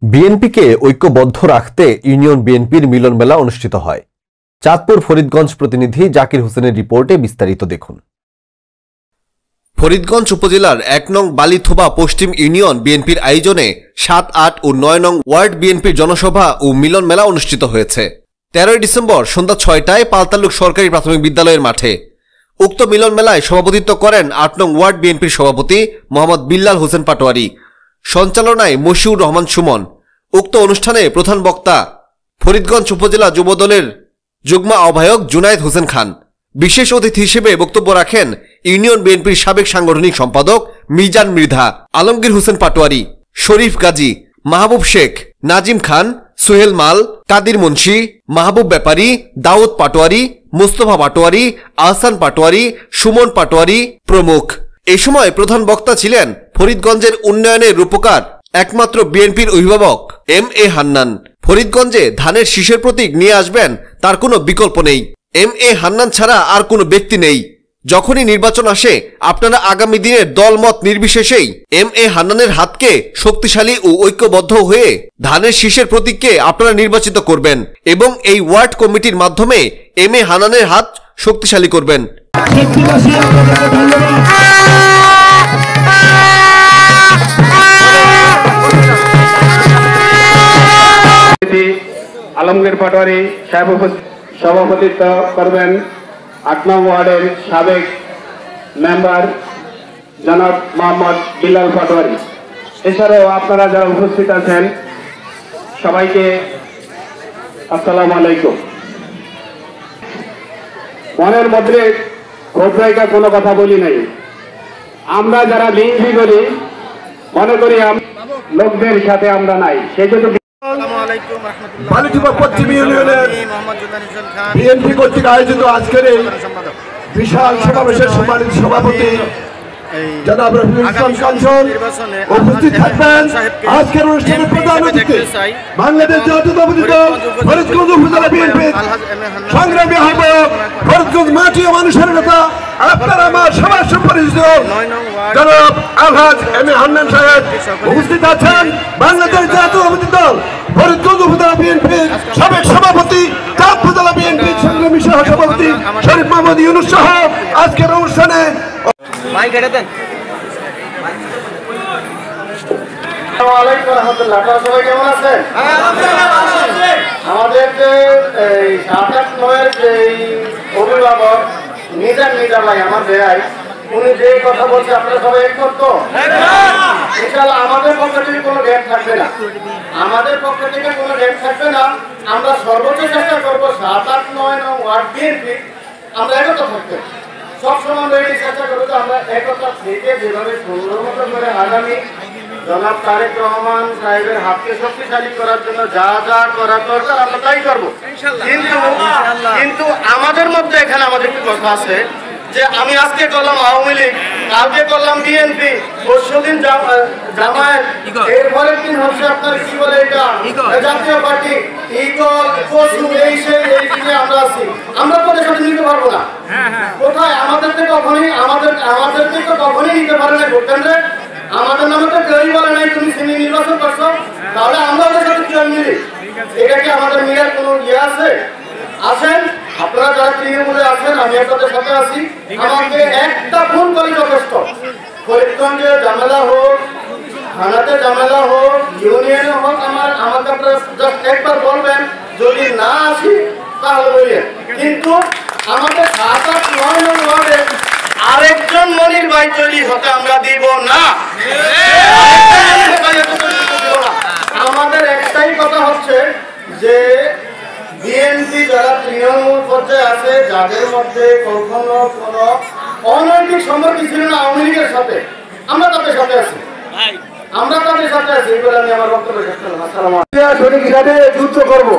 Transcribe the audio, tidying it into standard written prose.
বিএনপিকে ঐক্যবদ্ধ রাখতে ইউনিয়ন বিএনপির মিলন মেলা অনুষ্ঠিত হয়। চাঁদপুর ফরিদগঞ্জ প্রতিনিধি জাকির হোসেনের রিপোর্টে বিস্তারিত দেখুন। ফরিদগঞ্জ উপজেলার ১ নং বালিথোবা পশ্চিম ইউনিয়ন বিএনপির আয়োজনে ৭, ৮ ও ৯ নং ওয়ার্ড বিএনপির জনসভা ও মিলন মেলা অনুষ্ঠিত হয়েছে। ১৩ ডিসেম্বর সন্ধ্যা ৬টায় পালতালুক সরকারি প্রাথমিক বিদ্যালয়ের মাঠে। উক্ত মিলন মেলায় সভাপতিত্ব করেন ৮ নং ওয়ার্ড বিএনপির সভাপতি মোহাম্মদ বিল্লাল হোসেন পাটোয়ারি, সঞ্চালনায় মশিউর রহমান সুমন। উক্ত অনুষ্ঠানে প্রধান বক্তা ফরিদগঞ্জ উপজেলা যুবদলের যুগ্ম আহ্বায়ক জুনায়েদ হোসেন খান। বিশেষ অতিথি হিসেবে বক্তব্য রাখেন ইউনিয়ন বিএনপির সাবেক সাংগঠনিক সম্পাদক মিজান মৃধা, আলমগীর হোসেন পাটোয়ারি, শরীফ গাজী, মাহবুব শেখ, নাজিম খান, সোহেল মাল, কাদির মুন্সি, মাহবুব ব্যাপারী, দাউদ পাটোয়ারি, মুস্তফা পাটোয়ারি, আহসান পাটোয়ারি, সুমন পাটোয়ারি প্রমুখ। এ সময় প্রধান বক্তা ছিলেন ফরিদগঞ্জের উন্নয়নের রূপকার একমাত্র বিএনপির অভিভাবক এম.এ. হান্নান। ফরিদগঞ্জে ধানের শীষের প্রতীক নিয়ে আসবেন তার কোনো বিকল্প নেই। এম.এ. হান্নান ছাড়া আর কোনো ব্যক্তি নেই। যখনই নির্বাচন আসে আপনারা আগামী দিনের দলমত নির্বিশেষেই এম.এ. হান্নানের হাতকে শক্তিশালী ও ঐক্যবদ্ধ হয়ে ধানের শীষের প্রতীককে আপনারা নির্বাচিত করবেন এবং এই ওয়ার্ড কমিটির মাধ্যমে এম.এ. হান্নানের হাত শক্তিশালী করবেন। আলমগীর পাটোয়ারি সাহেব সভাপতিত্ব করবেন। ৮ নং ওয়ার্ডের সাবেক মেম্বার জনাব মোহাম্মদ বিল্লাল পাটোয়ারি। এছাড়াও আপনারা যারা উপস্থিত আছেন সবাইকে আসসালামু আলাইকুম। মনের মধ্যে ক্ষোভ রেখে কোনো কথা বলি নাই। আমরা যারা বিএনপি করি মনে করি লোকদের সাথে আমরা নাই, সেজন্য বালিথোবা পশ্চিম ইউনিয়নের বিএনপি কর্তৃক আয়োজিত আজকের এই বিশাল সমাবেশের সম্মানিত সভাপতি জনাব রফিকুল ইসলাম কাঞ্চন উপস্থিত থাকবেন। আজকের অনুষ্ঠানের প্রধান অতিথি বাংলাদেশ জাতীয়তাবাদী দল ফরিদগঞ্জ উপজেলা বিএনপির সংগ্রামী আহ্বায়ক, ফরিদগঞ্জ মাটি ও মানুষের নেতা, আপনার আমার সবার সুপরিচিত জনাব আলহাজ এম.এ. হান্নান সাহেব উপস্থিত আছেন। বাংলাদেশ জাতীয়তাবাদী দল ফরিদগঞ্জ উপজেলা বিএনপির সাবেক সভাপতি, চাঁদপুর জেলা বিএনপির সংগ্রামী সহ সভাপতি শরীফ মোহাম্মদ ইউনুস সহ আজকের অনুষ্ঠানে আমাদের যে ৭-৮-৯-এর যে অভিভাবক মিজান মৃধা ভাই আমার দেয়, উনি যে কথা বলছে আপনারা সবাই একমত তো? ইনশাআল্লাহ আমাদের পক্ষ থেকে কোনো গ্যাপ থাকবে না, আমাদের পক্ষ থেকে কোনো গ্যাপ থাকবে না। আমরা সর্বোচ্চ চেষ্টা করবো ৭-৮-৯ নং ওয়ার্ড বিএনপি আমরা একতা থাকতে সবসময় চেষ্টা করবো যে আমরা একতা থেকে যেভাবে সুন্দর মতো করে আগামী জনাব তারেক রহমান সাহেবের হাতকে শক্তিশালী করার জন্য যা যা করার দরকার আমরা তাই করবো। কিন্তু আমাদের মধ্যে এখানে আমাদের একটু কথা আছে যে আমি আজকে করলাম আওয়ামী লীগ, কালকে করলাম বিএনপি, পরশুদিন জামায়াত, এর পরের দিন হচ্ছে আপনার কি বলে এটা জাতীয় পার্টি, ইগল, পশু, এই সেই এই দিনে আমরা আছি। আমরা তো সাথে নিতে পারবো না। কোথায় আমাদেরকে কখনই নিতে পারে না। করতেন রে আমাদের নামে তো কেউই বলে নাই তুমি সিনি নির্বাচন করছো, তাহলে আমরা ওদের সাথে কি মিলি? এটা কি আমাদের মিলার কোনো ইয়ে আছে? আসেন আপনারা যারা তৃণমূলে আছেন, আমি আপনাদের সাথে আছি। আমাকে একটা ফোন করি যথেষ্ট। ফরিদগঞ্জে ঝামেলা হোক, থানাতে ঝামেলা হোক, ইউনিয়নে হোক, আমাকে আপনারা জাস্ট একবার বলবেন। যদি না আসি তাহলে বললেন, কিন্তু আমাদের ৭-৮-৯ নং ওয়ার্ডে আরেকজন মনির ভাই তৈরি হতে আমরা দিব না। আমাদের একটাই কথা হচ্ছে যে বিএনপি যারা তৃণমূল পর্যায়ে আছে, যাদের মধ্যে কখনো কোনো অনৈতিক সম্পর্ক ছিল না আওয়ামী লীগের সাথে, আমরা তাদের সাথে আছি, আমরা তাদের সাথে আছি। এগুলো আমি আমার বক্তব্য শেষ করলাম। আসসালামু আলাইকুম। সঠিক হিসাবে যুদ্ধ করবো।